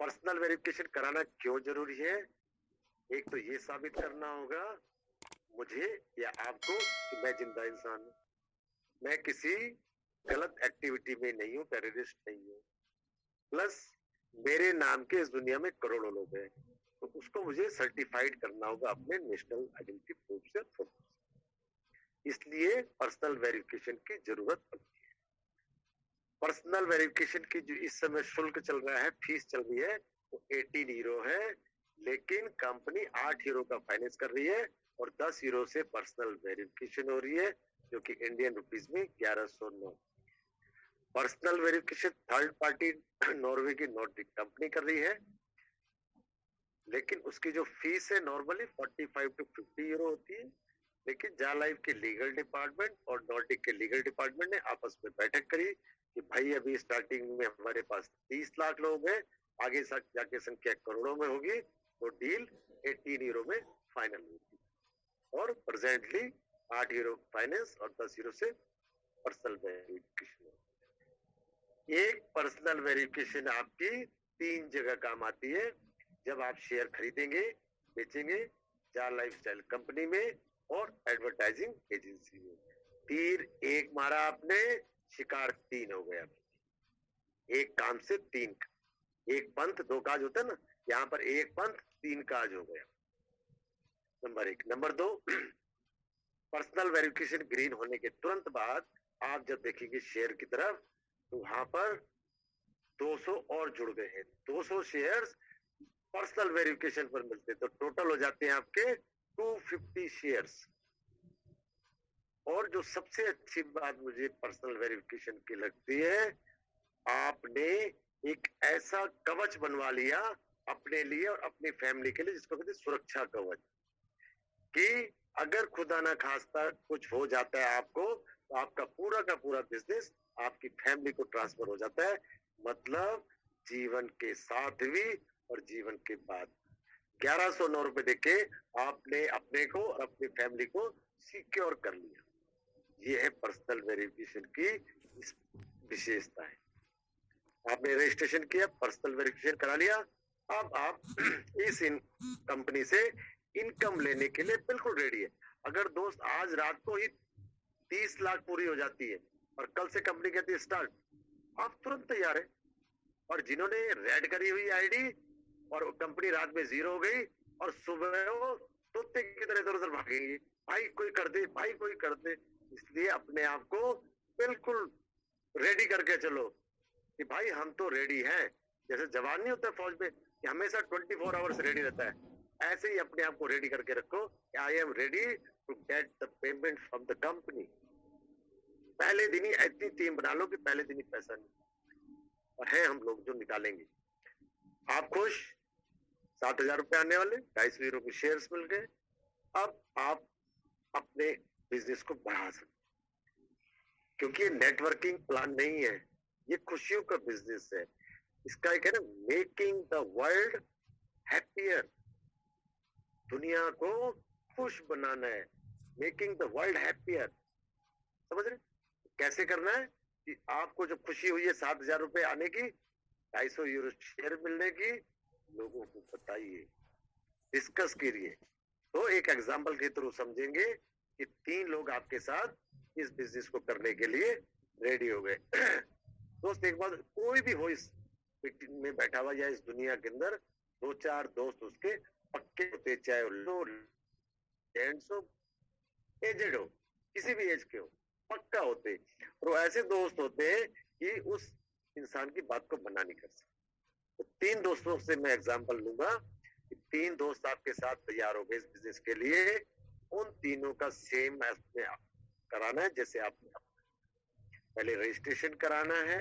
Personal verification कराना क्यों जरूरी है? एक तो ये साबित करना होगा मुझे या आपको कि मैं जिंदा इंसान हूँ, मैं किसी गलत एक्टिविटी में नहीं हूँ, टेररिस्ट नहीं हूँ। प्लस मेरे नाम के इस दुनिया में करोड़ों लोग हैं, तो उसको मुझे सर्टिफाइड करना होगा अपने नेशनल आइडेंटिटी प्रूफ से, फोटो। इसलिए पर्सनल वेरिफिकेशन की जरूरत पड़ती है। पर्सनल वेरिफिकेशन की जो इस समय शुल्क चल रहा है, फीस चल रही है, वो 18 यूरो है, लेकिन कंपनी 8 यूरो का फाइनेंस कर रही है और 10 यूरो से पर्सनल वेरिफिकेशन हो रही है, जो कि इंडियन रुपीज में 1109। Personal verification third party Norway की नॉर्डिक कंपनी कर रही है, लेकिन उसकी जो फीस है नॉर्मली 45 टू 50 यूरो होती है। लेकिन जा लाइफ के लीगल डिपार्टमेंट और नॉर्डिक के लीगल डिपार्टमेंट ने आपस में बैठक करी कि भाई अभी स्टार्टिंग में हमारे पास 30 लाख लोग हैं, आगे जाके संख्या करोड़ों में होगी, तो डील 18 यूरो में फाइनल होगी और प्रेजेंटली 8 यूरो फाइनेंस और 10 यूरो से पर्सनल वेरिफिकेशन। एक पर्सनल वेरिफिकेशन आपकी 3 जगह काम आती है, जब आप शेयर खरीदेंगे, बेचेंगे, जा लाइफस्टाइल कंपनी में और एडवर्टाइजिंग एजेंसी में। तीर एक मारा आपने, शिकार 3 हो गया। एक काम से 3, एक पंथ 2 काज होता है ना, यहाँ पर एक पंथ 3 काज हो गया। Number 1। Number 2, personal verification green होने के तुरंत बाद आप जब देखेंगे शेयर की तरफ, तो वहां पर 200 और जुड़ गए हैं। 200 शेयर्स पर्सनल वेरिफिकेशन पर मिलते, तो टोटल हो जाते हैं आपके 250 शेयर्स। और जो सबसे अच्छी बात मुझे पर्सनल वेरिफिकेशन की लगती है, आपने एक ऐसा कवच बनवा लिया अपने लिए और अपनी फैमिली के लिए, जिसको कहते हैं सुरक्षा कवच, कि अगर खुदा ना खास्ता कुछ हो जाता है आपको, तो आपका पूरा का पूरा बिजनेस आपकी फैमिली को ट्रांसफर हो जाता है। मतलब जीवन के साथ भी और जीवन के बाद 1109 रुपए देके आपने अपने को और अपनी फैमिली को सिक्योर कर लिया। ये है पर्सनल वेरिफिकेशन की विशेषता है। आपने रजिस्ट्रेशन किया, पर्सनल वेरिफिकेशन करा लिया, अब आप इस कंपनी से इनकम लेने के लिए बिल्कुल रेडी है। अगर दोस्त आज रात को ही 30 लाख पूरी हो जाती है और कल से कंपनी कहती है स्टार्ट, आप तुरंत तैयार है। और जिन्होंने रेड करी हुई आईडी और कंपनी रात में 0 हो गई और सुबह वो तोते की तरह इधर उधर भागेंगे, भाई कोई कर दे, भाई कोई कर दे। इसलिए अपने आप को बिल्कुल रेडी करके चलो कि भाई हम तो रेडी हैं। जैसे जवान नहीं होता फौज में कि हमेशा 24 आवर्स रेडी रहता है, ऐसे ही अपने आप को रेडी करके रखो कि I am ready to get the payment from the company. पहले दिन ही ऐसी टीम बना लो कि पहले दिन ही पैसा नहीं, और है हम लोग जो निकालेंगे। आप खुश, 7,000 रुपए आने वाले, 250 यूरो के शेयर्स मिल गए। अब आप अपने बिजनेस को बढ़ा सकते, क्योंकि ये नेटवर्किंग प्लान नहीं है, ये खुशियों का बिजनेस है। इसका एक है ना, मेकिंग द वर्ल्ड हैप्पियर, दुनिया को खुश बनाना है, मेकिंग द वर्ल्ड हैप्पियर। समझ रहे कैसे करना है? कि आपको जो खुशी हुई है 7,000 रुपए आने की, 250 यूरो शेयर मिलने की, लोगों को बताइए, डिस्कस कीजिए। तो एक एग्जाम्पल के थ्रू समझेंगे कि 3 लोग आपके साथ इस बिजनेस को करने के लिए रेडी हो गए। दोस्त एक बात, कोई भी हो इस मीटिंग में बैठा हुआ या इस दुनिया के अंदर, 2-4 दोस्त उसके पक्के होते, चाहे लो हो, एजेड हो, किसी भी एज के हो, पक्का होते। और वो ऐसे दोस्त होते हैं कि उस इंसान की बात को मना नहीं कर सकते। तो 3 दोस्तों से मैं एग्जांपल लूंगा कि 3 दोस्त आपके साथ तैयार हो गए इस बिजनेस के लिए। उन तीनों का सेम कराना है जैसे आपने पहले रजिस्ट्रेशन कराना है।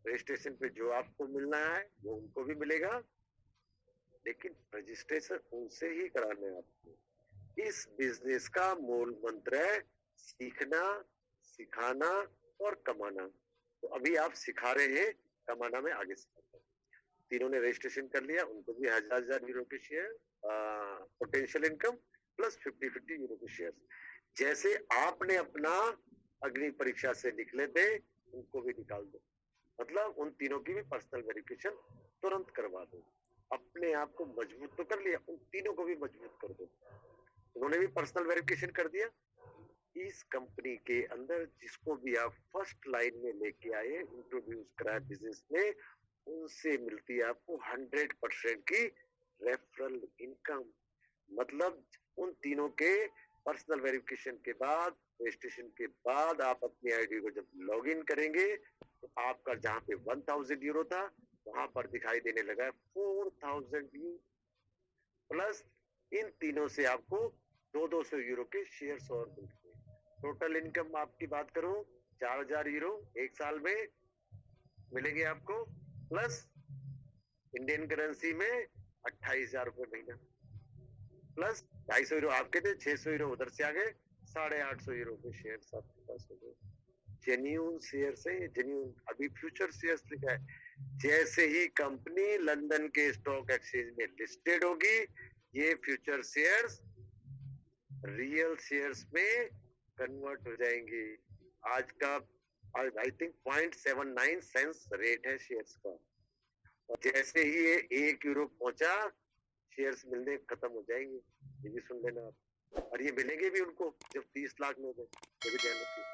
रजिस्ट्रेशन पे जो आपको मिलना है वो उनको भी मिलेगा, लेकिन रजिस्ट्रेशन उनसे ही कराना है आपको। इस बिजनेस का मूल मंत्र है सीखना, सिखाना और कमाना। तो अभी आप सिखा रहे हैं, कमाना में आगे सिखाते हैं। तीनों ने रजिस्ट्रेशन कर लिया, उनको भी 1,000 यूरो के share, potential income plus 50-50 euro के शेयर। जैसे आपने अपना अग्नि परीक्षा से निकले थे, उनको भी निकाल दो। मतलब उन तीनों की भी पर्सनल वेरिफिकेशन तुरंत करवा दो। अपने आप को मजबूत तो कर लिया, उन तीनों को भी मजबूत कर दो। उन्होंने भी पर्सनल वेरिफिकेशन कर दिया। इस कंपनी के अंदर जिसको भी आप फर्स्ट लाइन में लेके आए, इंट्रोड्यूस कराया बिजनेस में, उनसे मिलती है आपको 100% की रेफरल इनकम। मतलब उन तीनों के पर्सनल वेरिफिकेशन के बाद, रजिस्ट्रेशन के बाद आप अपनी आईडी को जब लॉग इन करेंगे तो आपका जहां पे 1000 यूरो था वहां पर दिखाई देने लगा 4000 यूरो, प्लस इन तीनों से आपको 200 यूरो के शेयर्स और मिलते हैं। टोटल इनकम आपकी बात करूं 4000 यूरो एक साल में मिलेंगे आपको, प्लस इंडियन करेंसी में 28,000 रुपए महीना, प्लस 250 यूरो आपके थे, 600 यूरो उधर से आ गए, 850 यूरो के शेयर आपके पास हो गए। जेन्यून शेयर है, जेन्यून। अभी फ्यूचर शेयर्स लिखा है। जैसे ही कंपनी लंदन के स्टॉक एक्सचेंज में लिस्टेड होगी, ये फ्यूचर शेयर्स रियल शेयर्स में कन्वर्ट हो जाएंगे। आज का आई थिंक 0.79 सेंस रेट है शेयर्स का, और जैसे ही ये 1 यूरो पहुंचा शेयर्स मिलने खत्म हो जाएंगे। ये भी सुन लेना आप, और ये मिलेंगे भी उनको जब 30 लाख में हो गए, ये भी ध्यान रखिए।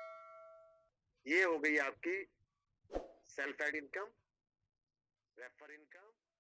ये हो गई आपकी self aid income, refer income,